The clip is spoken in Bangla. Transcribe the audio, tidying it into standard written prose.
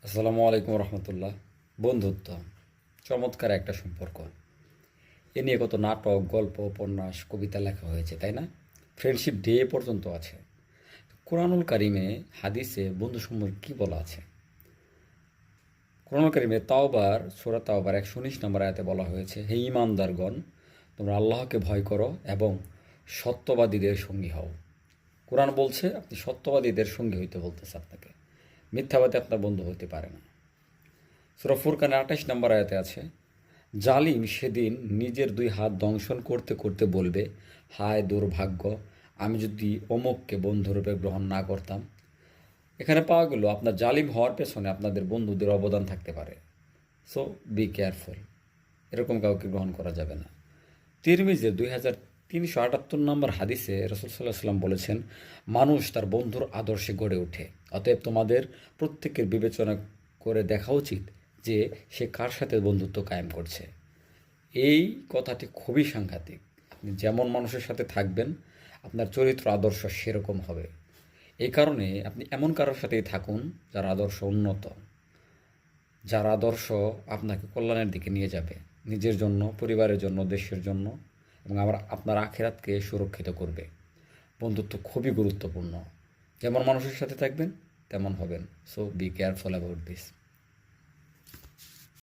আসসালামু আলাইকুম রহমতুল্লাহ। বন্ধুত্ব চমৎকার একটা সম্পর্ক। এ নিয়ে কত নাটক, গল্প, উপন্যাস, কবিতা লেখা হয়েছে, তাই না? ফ্রেন্ডশিপ ডে পর্যন্ত আছে। কোরআনুল কারিমে, হাদিসে বন্ধু সম্পর্কে কী বলা আছে? কোরআনুল কারিমে সূরা তাওবার ১১৯ নম্বর আয়াতে বলা হয়েছে, হে ঈমানদারগণ, তোমরা আল্লাহকে ভয় করো এবং সত্যবাদীদের সঙ্গী হও। কোরআন বলছে আপনি সত্যবাদীদের সঙ্গী হইতে বলতেছে আপনাকে। মিথ্যাবাদী আপনার বন্ধু হতে পারে না। সূরা ফুরকানের ২৮ নম্বর আয়াতে আছে, জালিম সেদিন নিজের দুই হাত দংশন করতে করতে বলবে, হায় দুর্ভাগ্য, আমি যদি অমুককে বন্ধুরূপে গ্রহণ না করতাম। এখানে পাওয়া গেল আপনার জালিম হওয়ার পেছনে আপনাদের বন্ধুদের অবদান থাকতে পারে। সো বি কেয়ারফুল, এরকম কাউকে গ্রহণ করা যাবে না। তিরমিজের 2378 নম্বর হাদিসে রাসূল সাল্লাল্লাহু আলাইহি ওয়াসাল্লাম বলেছেন, মানুষ তার বন্ধুর আদর্শে গড়ে ওঠে। অতএব তোমাদের প্রত্যেকের বিবেচনা করে দেখা উচিত যে সে কার সাথে বন্ধুত্ব কায়েম করছে। এই কথাটি খুবই সাংঘাতিক। আপনি যেমন মানুষের সাথে থাকবেন, আপনার চরিত্র আদর্শ সেরকম হবে। এই কারণে আপনি এমন কারোর সাথেই থাকুন যার আদর্শ উন্নত, যার আদর্শ আপনাকে কল্যাণের দিকে নিয়ে যাবে, নিজের জন্য, পরিবারের জন্য, দেশের জন্য, এবং আপনার আখিরাতকে সুরক্ষিত করবে। বন্ধুত্ব খুবই গুরুত্বপূর্ণ। যেমন মানুষের সাথে থাকবেন তেমন হবেন। So be careful about this.